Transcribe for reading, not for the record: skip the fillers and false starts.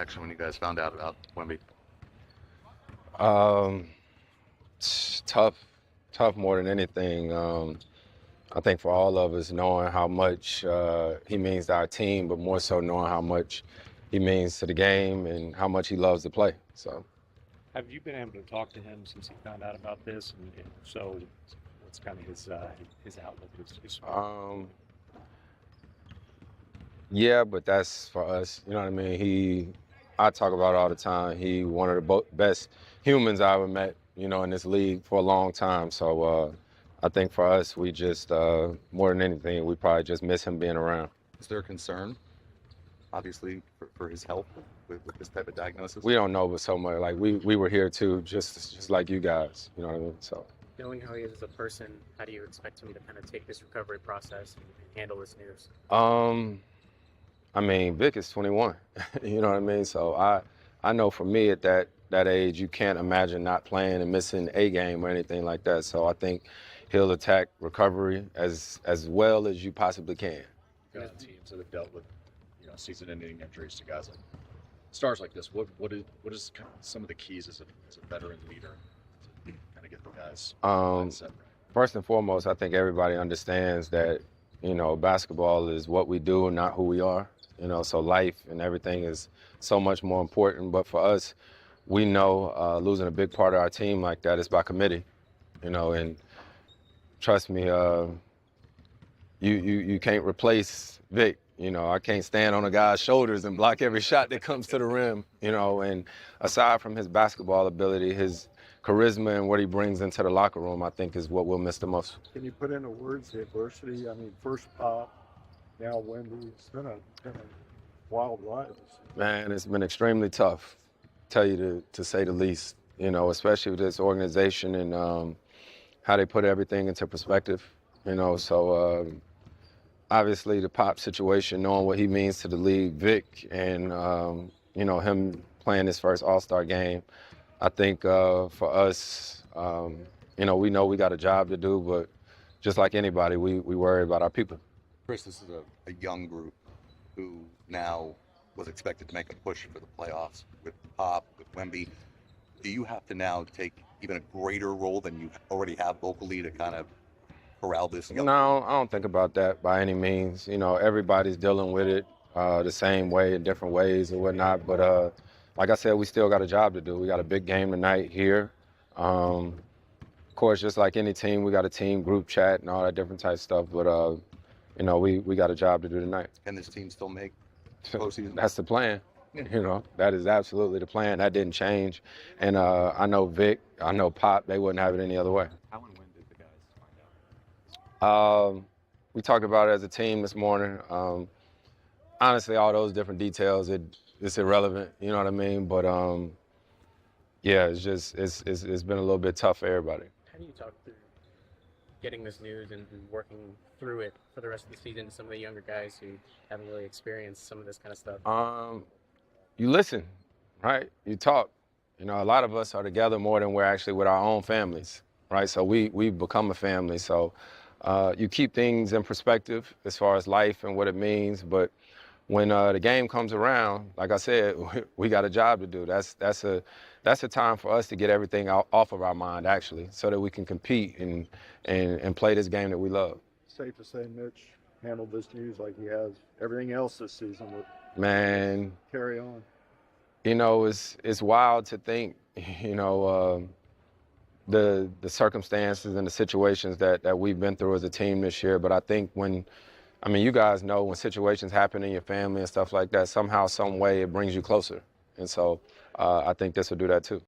Action when you guys found out about Wemby? Tough more than anything. I think for all of us, knowing how much he means to our team, but more so knowing how much he means to the game and how much he loves to play. So, have you been able to talk to him since he found out about this? And if so, what's kind of his outlook? Yeah, but that's for us. You know what I mean? I talk about it all the time. He one of the best humans I ever met, you know, in this league for a long time. So I think for us, we just, more than anything, we probably just miss him being around. Is there a concern, obviously, for his health with this type of diagnosis? We don't know, but so much. Like, we were here too, just like you guys, you know what I mean? So. Knowing how he is as a person, how do you expect him to kind of take this recovery process and handle this news? I mean, Vic is 21, you know what I mean? So I know for me at that age, you can't imagine not playing and missing a game or anything like that. So I think he'll attack recovery as well as you possibly can. Guys and teams that have dealt with, you know, season-ending injuries to guys like stars like this. What is kind of some of the keys as a veteran leader to kind of get the guys set right? First and foremost, I think everybody understands that, you know, basketball is what we do, not who we are. You know, so life and everything is so much more important. But for us, we know losing a big part of our team like that is by committee, you know, and trust me, you can't replace Vic. You know, I can't stand on a guy's shoulders and block every shot that comes to the rim, you know, and aside from his basketball ability, his charisma and what he brings into the locker room, I think is what we'll miss the most. Can you put into words the adversity? I mean, first Pop, now Wemby. It's been a wild ride. Man, it's been extremely tough, tell you to say the least, you know, especially with this organization and how they put everything into perspective, you know. So obviously the Pop situation, knowing what he means to the league, Vic, and, you know, him playing his first All-Star game, I think for us, you know we got a job to do, but just like anybody, we worry about our people. Chris, this is a young group who now was expected to make a push for the playoffs with Pop, with Wemby. Do you have to now take even a greater role than you already have locally to kind of corral this? No, I don't think about that by any means. You know, everybody's dealing with it the same way in different ways and whatnot. But like I said, we still got a job to do. We got a big game tonight here. Of course, just like any team, we got a team group chat and all that different type of stuff. But you know, we got a job to do tonight. Can this team still make postseason? That's the plan. You know, that is absolutely the plan. That didn't change. And I know Vic, I know Pop, they wouldn't have it any other way. How and when did the guys find out? We talked about it as a team this morning. Honestly, all those different details, it's irrelevant, you know what I mean? But yeah, it's been a little bit tough for everybody. How do you talk through getting this news and working through it for the rest of the season to some of the younger guys who haven't really experienced some of this kind of stuff? You listen, right? You talk. You know, a lot of us are together more than we're actually with our own families, right? So we've become a family. So you keep things in perspective as far as life and what it means. But when the game comes around, like I said, we got a job to do. That's a time for us to get everything off of our mind, actually, so that we can compete and play this game that we love. Safe to say Mitch handled this news like he has everything else this season. Man, carry on. You know, it's wild to think, you know, the circumstances and the situations that we've been through as a team this year. But I think you guys know when situations happen in your family and stuff like that, somehow, some way, it brings you closer. And so I think this will do that too.